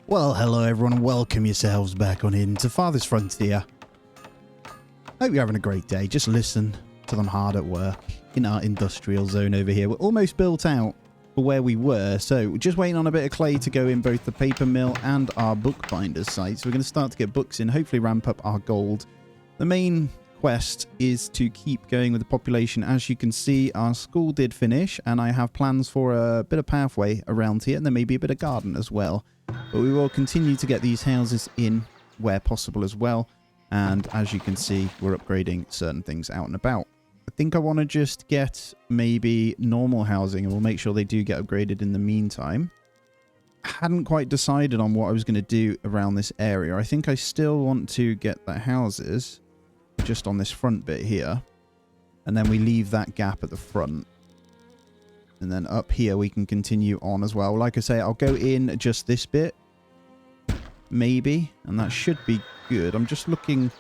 Well, hello everyone and welcome yourselves back on into Farthest Frontier. Hope you're having a great day. Just listen to them hard at work in our industrial zone over here. We're almost built out for where we were, so we're just waiting on a bit of clay to go in both the paper mill and our bookbinder's site. So we're going to start to get books in, hopefully ramp up our gold. The main quest is to keep going with the population. As you can see, our school did finish and I have plans for a bit of pathway around here and there may be a bit of garden as well. But we will continue to get these houses in where possible as well. And as you can see, we're upgrading certain things out and about. I think I want to just get maybe normal housing and we'll make sure they do get upgraded in the meantime. I hadn't quite decided on what I was going to do around this area. I think I still want to get the houses just on this front bit here. And then we leave that gap at the front. And then up here we can continue on as well. Like I say, I'll go in just this bit. Maybe. And that should be good. I'm just looking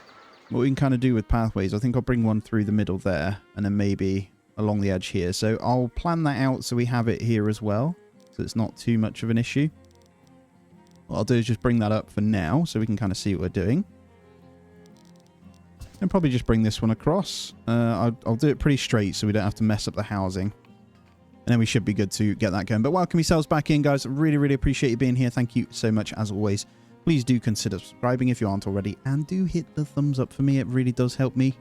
what we can kind of do with pathways. I think I'll bring one through the middle there. And then maybe along the edge here. So I'll plan that out so we have it here as well. So it's not too much of an issue. What I'll do is just bring that up for now. So we can kind of see what we're doing. And probably just bring this one across. I'll do it pretty straight so we don't have to mess up the housing. And then we should be good to get that going. But welcome yourselves back in, guys. Really appreciate you being here. Thank you so much, as always. Please do consider subscribing if you aren't already. And do hit the thumbs up for me. It really does help me.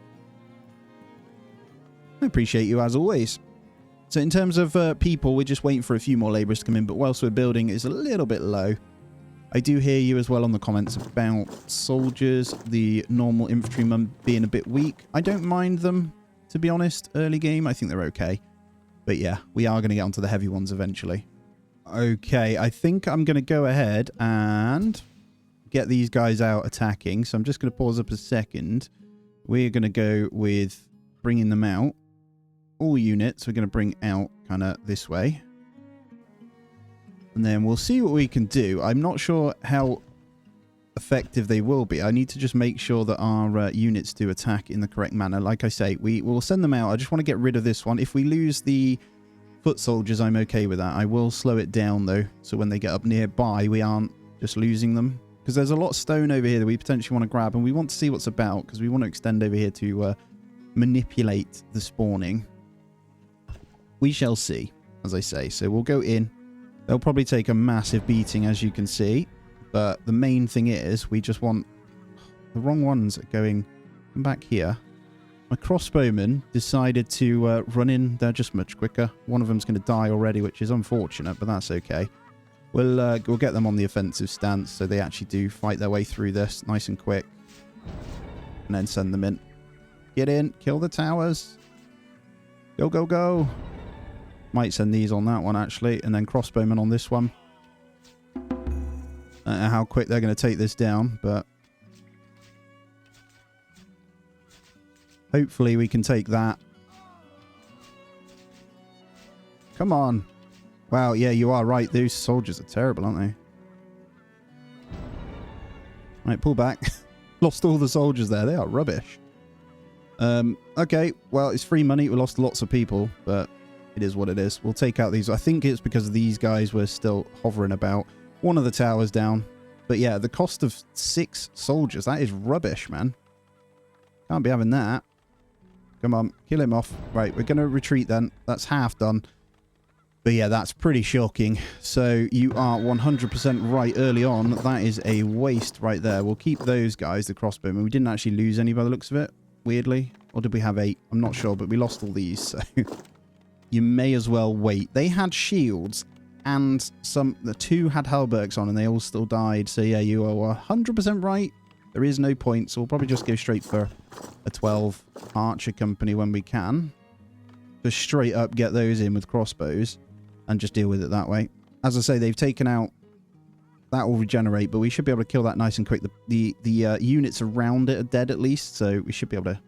I appreciate you, as always. So in terms of people, we're just waiting for a few more labourers to come in. But whilst we're building, it's a little bit low. I do hear you as well on the comments about soldiers, the normal infantrymen being a bit weak. I don't mind them, to be honest, early game. I think they're okay. But yeah, we are going to get onto the heavy ones eventually. Okay, I think I'm going to go ahead and get these guys out attacking. So I'm just going to pause up a second. We're going to go with bringing them out. All units we're going to bring out kind of this way. And then we'll see what we can do. I'm not sure how effective they will be. I need to just make sure that our units do attack in the correct manner. Like I say, we will send them out. I just want to get rid of this one. If we lose the foot soldiers, I'm okay with that. I will slow it down though, so when they get up nearby, we aren't just losing them. Because there's a lot of stone over here that we potentially want to grab, and we want to see what's about, because we want to extend over here to manipulate the spawning. We shall see, as I say. So we'll go in. They'll probably take a massive beating, as you can see. But the main thing is, we just want... The wrong ones are going... Come back here. My crossbowmen decided to run in. They're just much quicker. One of them's going to die already, which is unfortunate, but that's okay. We'll get them on the offensive stance, so they actually do fight their way through this nice and quick. And then send them in. Get in. Kill the towers. Go, go, go. Might send these on that one, actually. And then crossbowmen on this one. I don't know how quick they're going to take this down, but hopefully we can take that. Come on. Wow, yeah, you are right. Those soldiers are terrible, aren't they? Right, pull back. Lost all the soldiers there. They are rubbish. Okay, well, it's free money. We lost lots of people, but it is what it is. We'll take out these. I think it's because these guys were still hovering about. One of the towers down. But yeah, the cost of 6 soldiers. That is rubbish, man. Can't be having that. Come on, kill him off. Right, we're going to retreat then. That's half done. But yeah, that's pretty shocking. So you are 100% right early on. That is a waste right there. We'll keep those guys, the crossbowmen. We didn't actually lose any by the looks of it, weirdly. Or did we have 8? I'm not sure, but we lost all these. So you may as well wait. They had shields. And the 2 had halbergs on and they all still died. So yeah, you are 100% right. There is no point. So we'll probably just go straight for a 12 archer company when we can. Just straight up get those in with crossbows and just deal with it that way. As I say, they've taken out... That will regenerate, but we should be able to kill that nice and quick. The units around it are dead at least. So we should be able to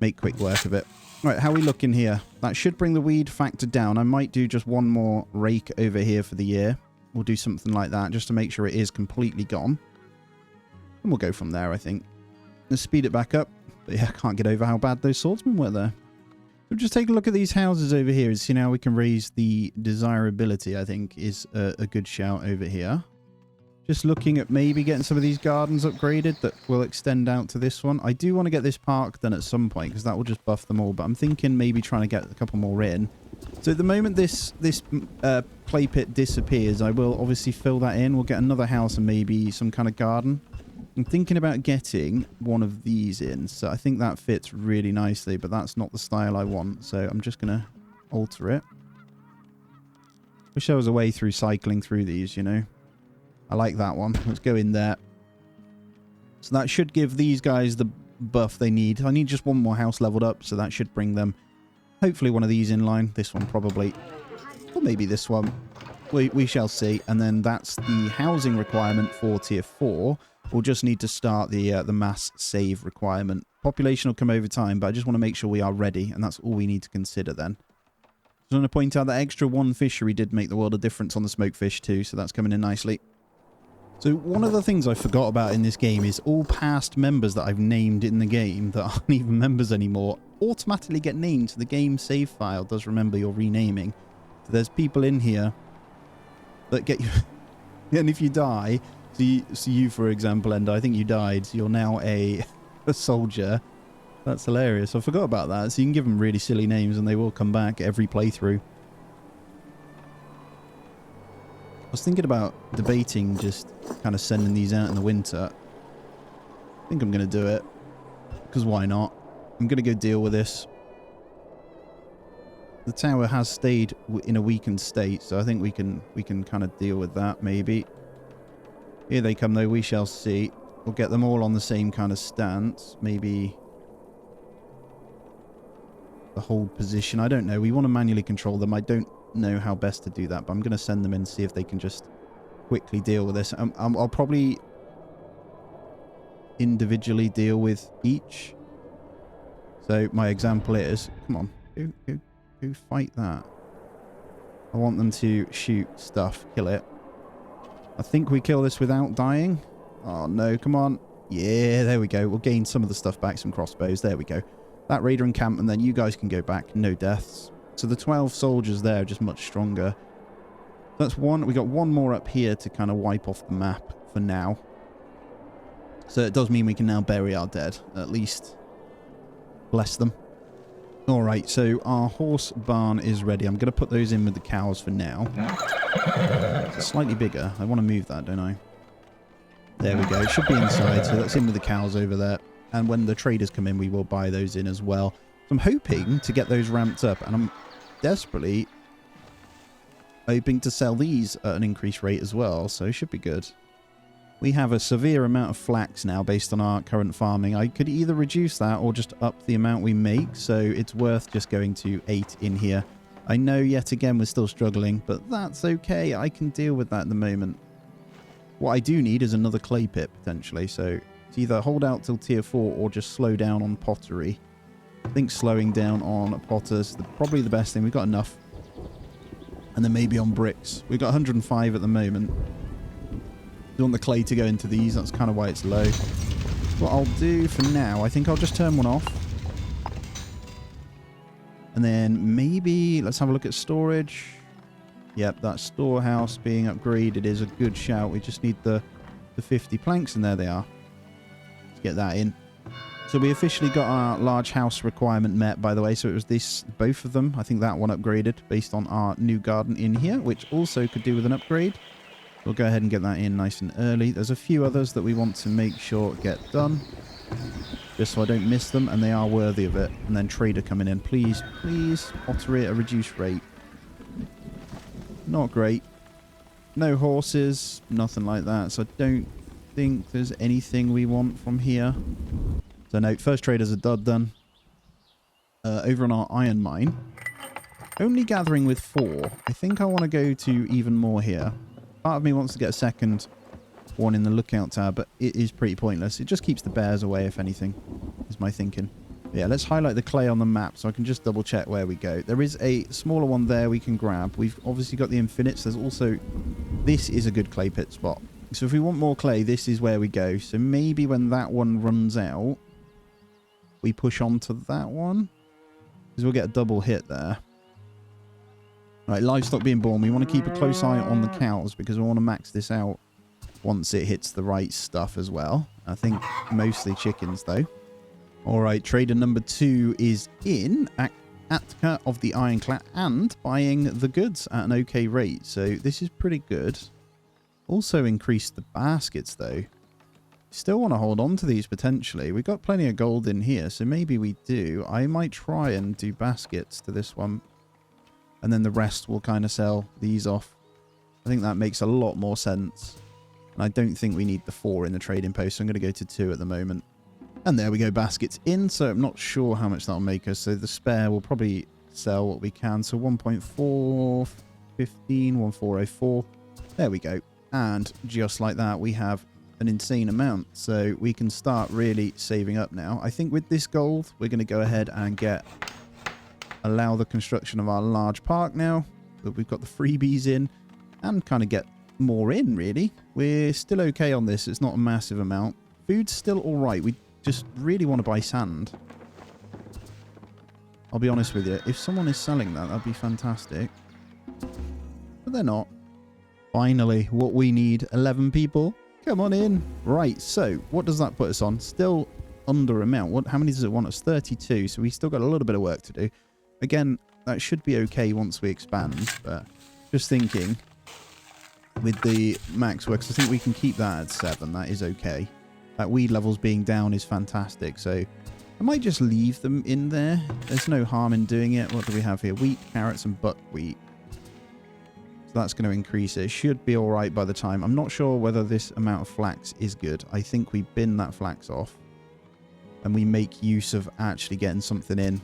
make quick work of it. Right, how are we looking here? That should bring the weed factor down. I might do just one more rake over here for the year. We'll do something like that just to make sure it is completely gone. And we'll go from there, I think. Let's speed it back up. But yeah, I can't get over how bad those swordsmen were there. So just take a look at these houses over here and see how we can raise the desirability, I think, is a good shout over here. Just looking at maybe getting some of these gardens upgraded that will extend out to this one. I do want to get this park done at some point because that will just buff them all. But I'm thinking maybe trying to get a couple more in. So at the moment this clay pit disappears, I will obviously fill that in. We'll get another house and maybe some kind of garden. I'm thinking about getting one of these in. So I think that fits really nicely, but that's not the style I want. So I'm just going to alter it. Wish there was a way through cycling through these, you know. I like that one. Let's go in there. So that should give these guys the buff they need. I need just one more house leveled up, so that should bring them hopefully one of these in line. This one probably. Or maybe this one. We shall see. And then that's the housing requirement for tier 4. We'll just need to start the mass save requirement. Population will come over time, but I just want to make sure we are ready, and that's all we need to consider then. I want to point out that extra one fishery did make the world a difference on the smokefish too, so that's coming in nicely. So one of the things I forgot about in this game is all past members that I've named in the game that aren't even members anymore automatically get named. So the game save file does remember your renaming. So there's people in here that get you... and if you die, so you for example, Ender, I think you died, so you're now a soldier. That's hilarious. I forgot about that. So you can give them really silly names and they will come back every playthrough. I was thinking about debating just kind of sending these out in the winter. I think I'm going to do it. Because why not? I'm going to go deal with this. The tower has stayed in a weakened state, so I think we can kind of deal with that, maybe. Here they come, though. We shall see. We'll get them all on the same kind of stance. Maybe the hold position. I don't know. We want to manually control them. I don't know how best to do that, but I'm going to send them in and see if they can just quickly deal with this. I'll probably individually deal with each. So my example is, come on, go fight that. I want them to shoot stuff, kill it. I think we kill this without dying. Oh no, come on. Yeah, there we go. We'll gain some of the stuff back, some crossbows. There we go. That raider encamp, and then you guys can go back. No deaths. So the 12 soldiers there are just much stronger. That's one. We got one more up here to kind of wipe off the map for now. So it does mean we can now bury our dead, at least. Bless them. Alright, so our horse barn is ready. I'm going to put those in with the cows for now. It's slightly bigger. I want to move that, don't I? There we go. It should be inside, so that's in with the cows over there. And when the traders come in, we will buy those in as well. So I'm hoping to get those ramped up, and I'm desperately hoping to sell these at an increased rate as well, so it should be good. We have a severe amount of flax now based on our current farming. I could either reduce that or just up the amount we make, so it's worth just going to 8 in here. I know yet again we're still struggling, but that's okay. I can deal with that at the moment. What I do need is another clay pit, potentially, so it's either hold out till tier 4 or just slow down on pottery. I think slowing down on potters is probably the best thing. We've got enough. And then maybe on bricks. We've got 105 at the moment. You want the clay to go into these. That's kind of why it's low. What I'll do for now, I think I'll just turn one off. And then maybe let's have a look at storage. Yep, that storehouse being upgraded is a good shout. We just need the 50 planks, and there they are. Let's get that in. So we officially got our large house requirement met, by the way. So it was both of them. I think that one upgraded based on our new garden in here, which also could do with an upgrade. We'll go ahead and get that in nice and early. There's a few others that we want to make sure get done, just so I don't miss them, and they are worthy of it. And then trader coming in. Please, please, pottery at a reduced rate. Not great. No horses, nothing like that. So I don't think there's anything we want from here. So no, first trader's a dud done. Over on our iron mine. Only gathering with 4. I think I want to go to even more here. Part of me wants to get a second one in the lookout tower, but it is pretty pointless. It just keeps the bears away, if anything, is my thinking. Yeah, let's highlight the clay on the map so I can just double check where we go. There is a smaller one there we can grab. We've obviously got the infinites. There's also... This is a good clay pit spot. So if we want more clay, this is where we go. So maybe when that one runs out, we push on to that one. Because we'll get a double hit there. Right, livestock being born. We want to keep a close eye on the cows because we want to max this out once it hits the right stuff as well. I think mostly chickens, though. All right, trader number 2 is in Atka of the Ironclad and buying the goods at an okay rate. So this is pretty good. Also increased the baskets, though. Still want to hold on to these potentially. We've got plenty of gold in here, so maybe we do. I might try and do baskets to this one. And then the rest will kind of sell these off. I think that makes a lot more sense. And I don't think we need the 4 in the trading post, so I'm going to go to 2 at the moment. And there we go, baskets in, so I'm not sure how much that'll make us. So the spare will probably sell what we can. So 1.415, 1404. There we go. And just like that, we have an insane amount. So we can start really saving up now. I think with this gold, we're going to go ahead and allow the construction of our large park now that we've got the freebies in, and kind of get more in, really. We're still okay on this. It's not a massive amount. Food's still all right. We just really want to buy sand. I'll be honest with you. If someone is selling that, that'd be fantastic. But they're not. Finally, what we need. 11 people. Come on in. Right, so what does that put us on? Still under amount. How many does it want us? 32. So we still got a little bit of work to do. Again, that should be okay once we expand. But just thinking with the max works, I think we can keep that at 7. That is okay. That weed levels being down is fantastic. So I might just leave them in there. There's no harm in doing it. What do we have here? Wheat, carrots, and buckwheat. So that's going to increase it. It should be all right by the time. I'm not sure whether this amount of flax is good. I think we bin that flax off. And we make use of actually getting something in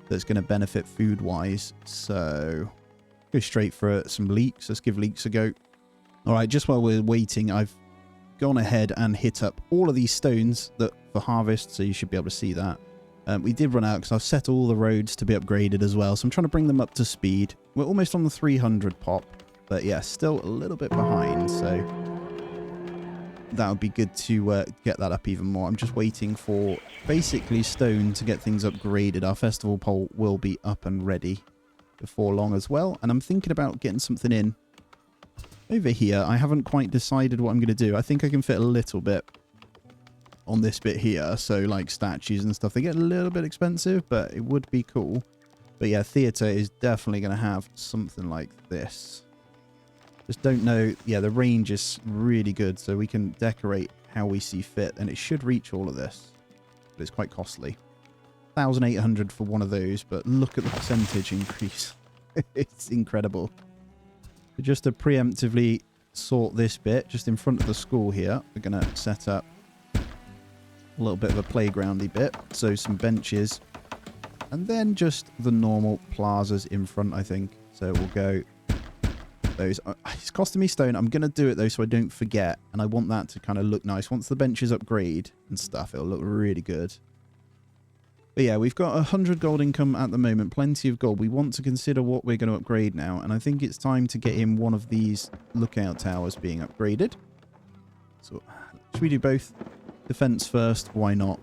that's going to benefit food-wise. So go straight for some leeks. Let's give leeks a go. All right, just while we're waiting, I've gone ahead and hit up all of these stones that for harvest, so you should be able to see that. We did run out because I've set all the roads to be upgraded as well, so I'm trying to bring them up to speed. We're almost on the 300 pop, but yeah, still a little bit behind, so that would be good to get that up even more. I'm just waiting for basically stone to get things upgraded. Our festival pole will be up and ready before long as well, and I'm thinking about getting something in over here. I haven't quite decided what I'm going to do. I think I can fit a little bit on this bit here. So like statues and stuff, they get a little bit expensive, but it would be cool. But yeah, theatre is definitely going to have something like this. Just don't know. Yeah, the range is really good, so we can decorate how we see fit, and it should reach all of this. But it's quite costly. 1,800 for one of those, but look at the percentage increase. It's incredible. Just to preemptively sort this bit, just in front of the school here, we're going to set up a little bit of a playgroundy bit. So some benches. And then just the normal plazas in front, I think. So we'll go those. It's costing me stone. I'm going to do it, though, so I don't forget. And I want that to kind of look nice. Once the benches upgrade and stuff, it'll look really good. But yeah, we've got 100 gold income at the moment, plenty of gold. We want to consider what we're going to upgrade now, and I think it's time to get in one of these lookout towers being upgraded. So, should we do both? Defense first, why not?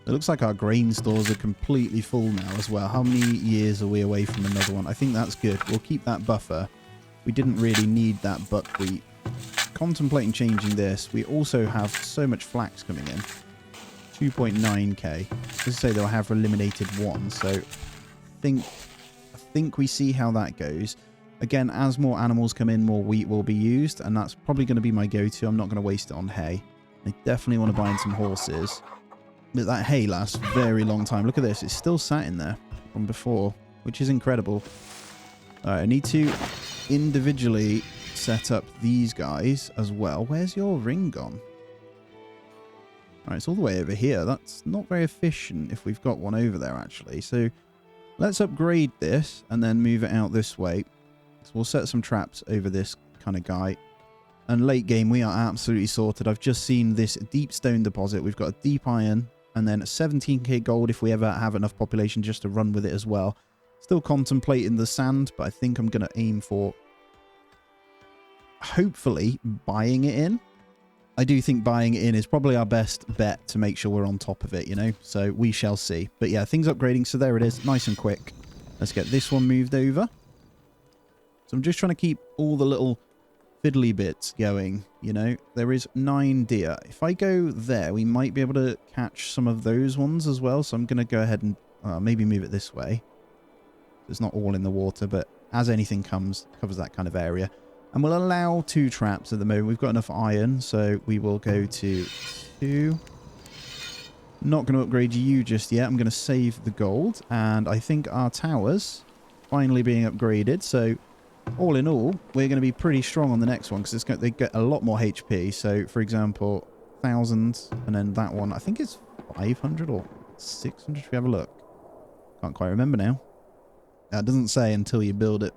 It looks like our grain stores are completely full now as well. How many years are we away from another one? I think that's good. We'll keep that buffer. We didn't really need that buckwheat. Contemplating changing this. We also have so much flax coming in. 2.9k. As I say, they'll have eliminated 1, so I think we see how that goes. Again, as more animals come in, more wheat will be used, and that's probably going to be my go-to. I'm not going to waste it on hay. I definitely want to buy in some horses. But that hay lasts a very long time. Look at this. It's still sat in there from before, which is incredible. All right, I need to individually set up these guys as well. Where's your ring gone? Alright, it's all the way over here. That's not very efficient if we've got one over there, actually. So let's upgrade this and then move it out this way. So we'll set some traps over this kind of guy. And late game, we are absolutely sorted. I've just seen this deep stone deposit. We've got a deep iron and then 17k gold if we ever have enough population just to run with it as well. Still contemplating the sand, but I think I'm going to aim for hopefully buying it in. I do think buying it in is probably our best bet to make sure we're on top of it, you know? So we shall see. But yeah, things upgrading. So there it is. Nice and quick. Let's get this one moved over. So I'm just trying to keep all the little fiddly bits going, you know. There is 9 deer. If I go there, we might be able to catch some of those ones as well. So I'm going to go ahead and maybe move it this way. It's not all in the water, but as anything comes, covers that kind of area. And we'll allow 2 traps at the moment. We've got enough iron, so we will go to 2. Not going to upgrade you just yet. I'm going to save the gold. And I think our towers finally being upgraded. So all in all, we're going to be pretty strong on the next one because they get a lot more HP. So, for example, 1,000, and then that one, I think it's 500 or 600. If we have a look, can't quite remember now. That doesn't say until you build it.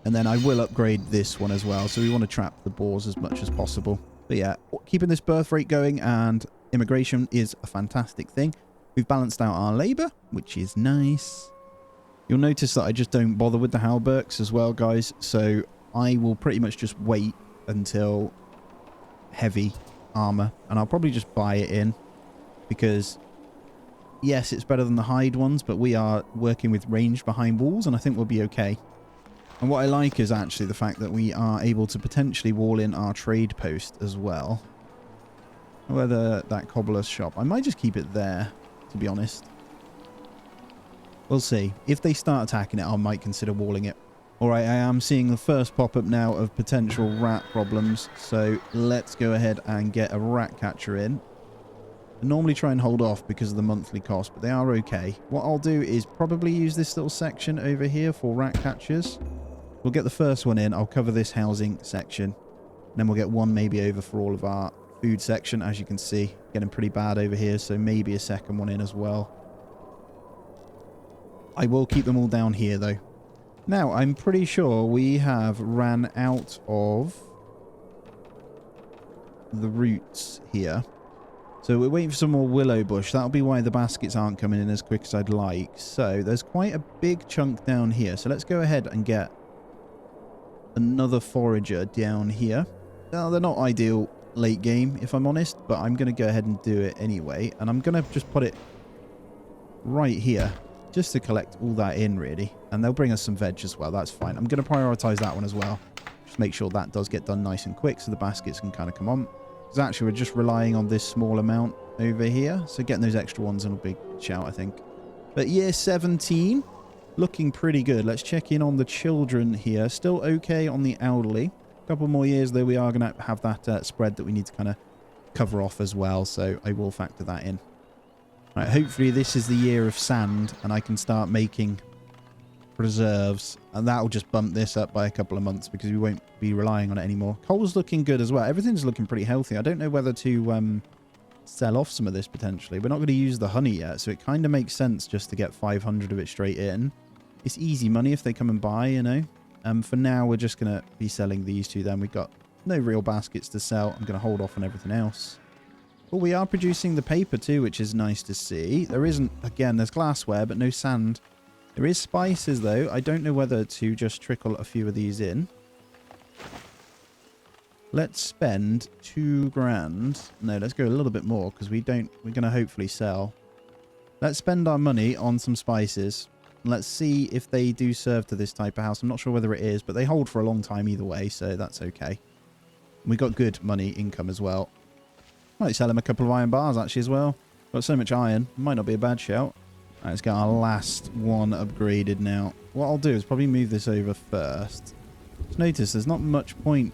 And then I will upgrade this one as well. So we want to trap the boars as much as possible. But yeah, keeping this birth rate going and immigration is a fantastic thing. We've balanced out our labour, which is nice. You'll notice that I just don't bother with the halbergs as well, guys. So I will pretty much just wait until heavy armour. And I'll probably just buy it in. Because, yes, it's better than the hide ones. But we are working with range behind walls. And I think we'll be okay. And what I like is actually the fact that we are able to potentially wall in our trade post as well. Whether that cobbler's shop. I might just keep it there, to be honest. We'll see. If they start attacking it, I might consider walling it. Alright, I am seeing the first pop-up now of potential rat problems. So let's go ahead and get a rat catcher in. I normally try and hold off because of the monthly cost, but they are okay. What I'll do is probably use this little section over here for rat catchers. We'll get the first one in. I'll cover this housing section. And then we'll get one maybe over for all of our food section. As you can see, getting pretty bad over here. So maybe a second one in as well. I will keep them all down here though. Now, I'm pretty sure we have ran out of the roots here. So we're waiting for some more willow bush. That'll be why the baskets aren't coming in as quick as I'd like. So there's quite a big chunk down here. So let's go ahead and get another forager down here. Now, they're not ideal late game, if I'm honest, but I'm going to go ahead and do it anyway. And I'm going to just put it right here, just to collect all that in, really. And they'll bring us some veg as well. That's fine. I'm going to prioritize that one as well. Just make sure that does get done nice and quick so the baskets can kind of come on. Because actually, we're just relying on this small amount over here. So getting those extra ones is a big shout, I think. But year 17... looking pretty good. Let's check in on the children here. Still okay on the elderly. A couple more years, though, we are going to have that spread that we need to kind of cover off as well. So I will factor that in. Right, hopefully this is the year of sand and I can start making preserves. And that will just bump this up by a couple of months because we won't be relying on it anymore. Coal's looking good as well. Everything's looking pretty healthy. I don't know whether to sell off some of this potentially. We're not going to use the honey yet, so it kind of makes sense just to get 500 of it straight in. It's easy money if they come and buy, you know. For now, we're just going to be selling these two then. We've got no real baskets to sell. I'm going to hold off on everything else. Well, we are producing the paper too, which is nice to see. There isn't, again, there's glassware, but no sand. There is spices, though. I don't know whether to just trickle a few of these in. Let's spend 2 grand. No, let's go a little bit more because we're going to hopefully sell. Let's spend our money on some spices. Let's see if they do serve to this type of house. I'm not sure whether it is, but they hold for a long time either way, so that's okay. We got good money income as well. Might sell him a couple of iron bars actually as well. Got so much iron, might not be a bad shout. Right, let's get our last one upgraded now. What I'll do is probably move this over first. Just notice there's not much point.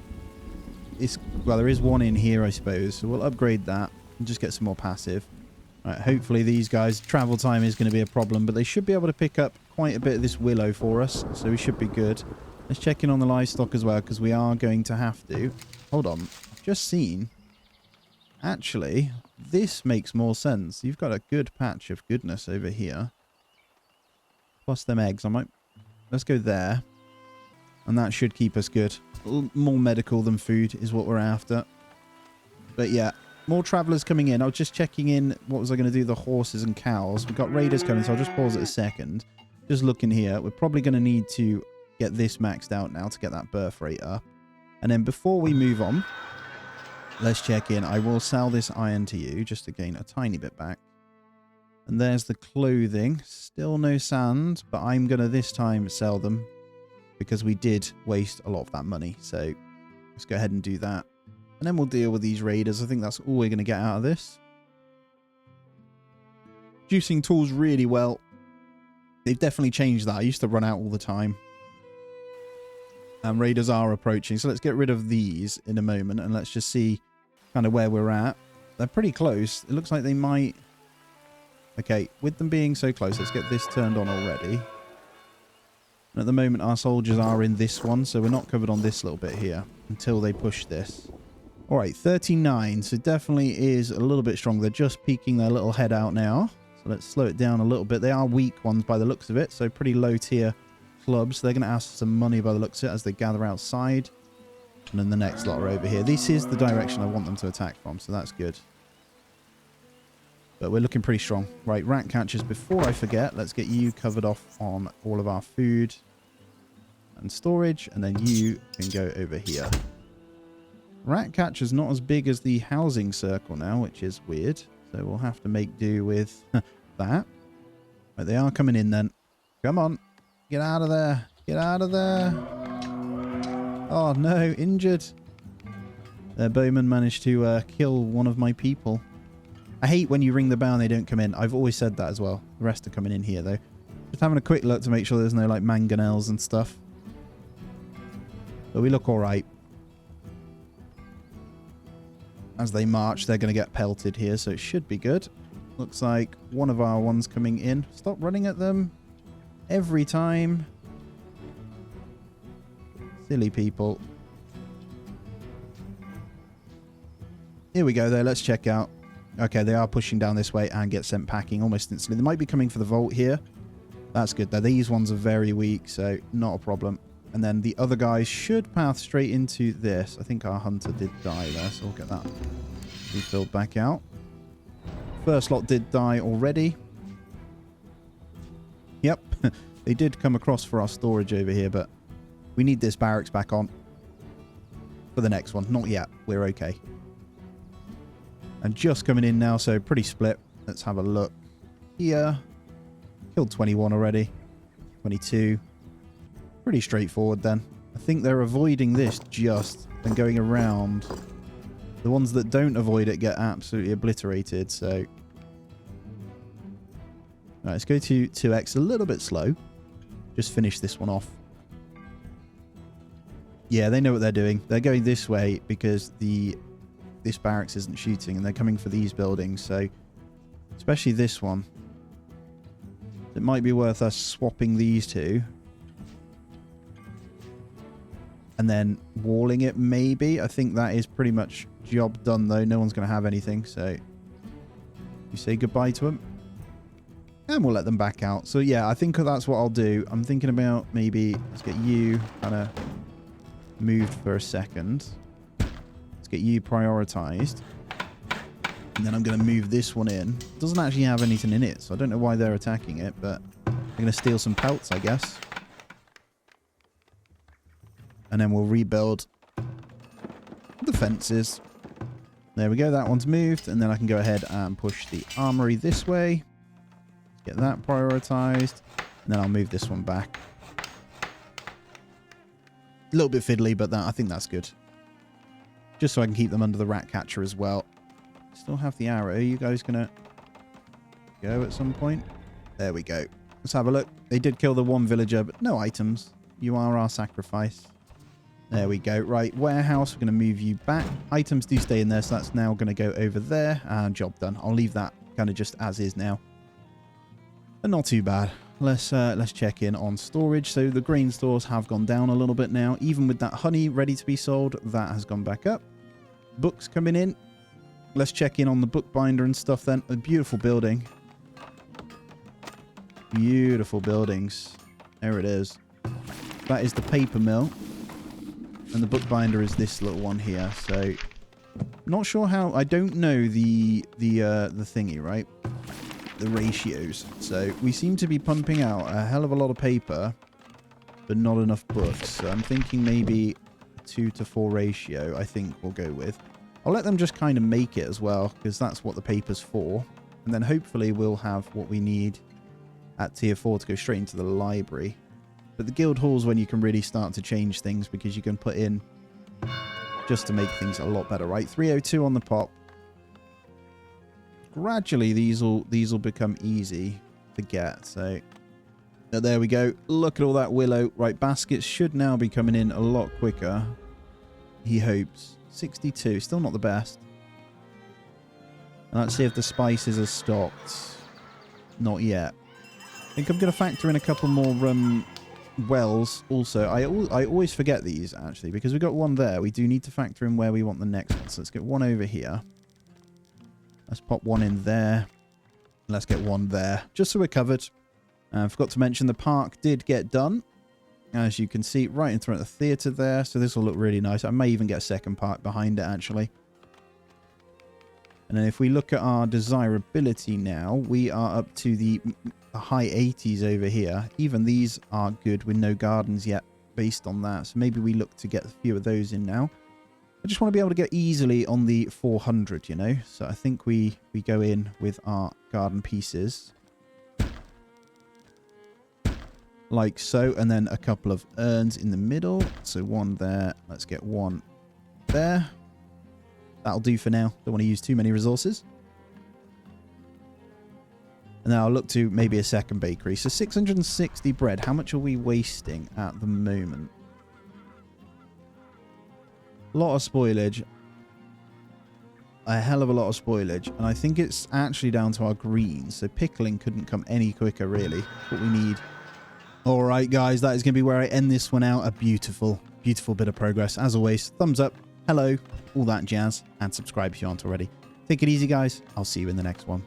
Well, there is one in here, I suppose, so we'll upgrade that and just get some more passive. Right, hopefully these guys, travel time is going to be a problem, but they should be able to pick up quite a bit of this willow for us, so we should be good. Let's check in on the livestock as well, because we are going to have to. Hold on, I've just seen. Actually, this makes more sense. You've got a good patch of goodness over here. Plus them eggs, let's go there. And that should keep us good. More medical than food is what we're after. But yeah. More travellers coming in. I was just checking in. What was I going to do? The horses and cows. We've got raiders coming, so I'll just pause it a second. Just looking here. We're probably going to need to get this maxed out now to get that birth rate up. And then before we move on, let's check in. I will sell this iron to you just to gain a tiny bit back. And there's the clothing. Still no sand, but I'm going to this time sell them because we did waste a lot of that money. So Let's go ahead and do that. And then we'll deal with these raiders. I think that's all we're going to get out of this. Juicing tools really well. They've definitely changed that. I used to run out all the time. And raiders are approaching. So let's get rid of these in a moment. And let's just see kind of where we're at. They're pretty close. It looks like they might... Okay, with them being so close, let's get this turned on already. And at the moment, our soldiers are in this one. So we're not covered on this little bit here until they push this. All right, 39. So definitely is a little bit strong. They're just peeking their little head out now. So let's slow it down a little bit. They are weak ones by the looks of it. So pretty low tier clubs. They're going to ask for some money by the looks of it as they gather outside. And then the next lot are over here. This is the direction I want them to attack from. So that's good. But we're looking pretty strong. Right, rat catchers. Before I forget, let's get you covered off on all of our food and storage. And then you can go over here. Rat catcher's not as big as the housing circle now, which is weird. So we'll have to make do with that. Right, they are coming in then. Come on. Get out of there. Get out of there. Oh, no. Injured. Their bowman managed to kill one of my people. I hate when you ring the bell and they don't come in. I've always said that as well. The rest are coming in here, though. Just having a quick look to make sure there's no, like, mangonels and stuff. But we look all right. As they march, they're going to get pelted here, so it should be good. Looks like one of our ones coming in. Stop running at them every time. Silly people. Here we go, though. Let's check out. Okay, they are pushing down this way and get sent packing almost instantly. They might be coming for the vault here. That's good, though. These ones are very weak, so not a problem. And then the other guys should path straight into this. I think our hunter did die there, so we'll get that refilled back out. First lot did die already. Yep, they did come across for our storage over here, but we need this barracks back on for the next one. Not yet. We're okay. And just coming in now, so pretty split. Let's have a look here. Killed 21 already. 22. Pretty straightforward then. I think they're avoiding this just and going around. The ones that don't avoid it get absolutely obliterated, so... Alright, let's go to 2x. A little bit slow. Just finish this one off. Yeah, they know what they're doing. They're going this way because this barracks isn't shooting and they're coming for these buildings, so... Especially this one. It might be worth us swapping these two. And then walling it, maybe. I think that is pretty much job done, though. No one's going to have anything, so... You say goodbye to them. And we'll let them back out. So, yeah, I think that's what I'll do. I'm thinking about maybe... Let's get you kind of moved for a second. Let's get you prioritized. And then I'm going to move this one in. It doesn't actually have anything in it, so I don't know why they're attacking it, but they're going to steal some pelts, I guess. And then we'll rebuild the fences. There we go. That one's moved. And then I can go ahead and push the armory this way. Get that prioritized. And then I'll move this one back. A little bit fiddly, but I think that's good. Just so I can keep them under the rat catcher as well. Still have the arrow. Are you guys going to go at some point? There we go. Let's have a look. They did kill the one villager, but no items. You are our sacrifice. There we go. Right, warehouse. We're going to move you back. Items do stay in there, so that's now going to go over there. And job done. I'll leave that kind of just as is now. But not too bad. Let's check in on storage. So the grain stores have gone down a little bit now. Even with that honey ready to be sold, that has gone back up. Books coming in. Let's check in on the bookbinder and stuff then. A beautiful building. Beautiful buildings. There it is. That is the paper mill. And the bookbinder is this little one here. So, not sure how... I don't know the thingy, right? The ratios. So, we seem to be pumping out a hell of a lot of paper, but not enough books. So, I'm thinking maybe a 2-to-4 ratio, I think we'll go with. I'll let them just kind of make it as well, because that's what the paper's for. And then hopefully we'll have what we need at tier 4 to go straight into the library. But the guild hall's when you can really start to change things, because you can put in just to make things a lot better, right? 302 on the pop. Gradually, these will become easy to get. So there we go. Look at all that willow. Right, baskets should now be coming in a lot quicker. He hopes. 62, still not the best. And let's see if the spices are stocked. Not yet. I think I'm going to factor in a couple more wells also. I always forget these, actually, because we've got one there. We do need to factor in where we want the next one. So let's get one over here. Let's pop one in there. Let's get one there, just so we're covered. I forgot to mention the park did get done. As you can see, right in front of the theatre there. So this will look really nice. I may even get a second park behind it, actually. And then if we look at our desirability now, we are up to the high 80s over here. Even these are good with no gardens yet based on that. So maybe we look to get a few of those in now. I just want to be able to get easily on the 400, you know. So I think we go in with our garden pieces. Like so. And then a couple of urns in the middle. So one there. Let's get one there. That'll do for now. Don't want to use too many resources. And then I'll look to maybe a second bakery. So 660 bread. How much are we wasting at the moment? A lot of spoilage. A hell of a lot of spoilage. And I think it's actually down to our greens. So pickling couldn't come any quicker, really. What we need. Alright, guys. That is going to be where I end this one out. A beautiful, beautiful bit of progress. As always, thumbs up. Hello. All that jazz. And subscribe if you aren't already. Take it easy, guys. I'll see you in the next one.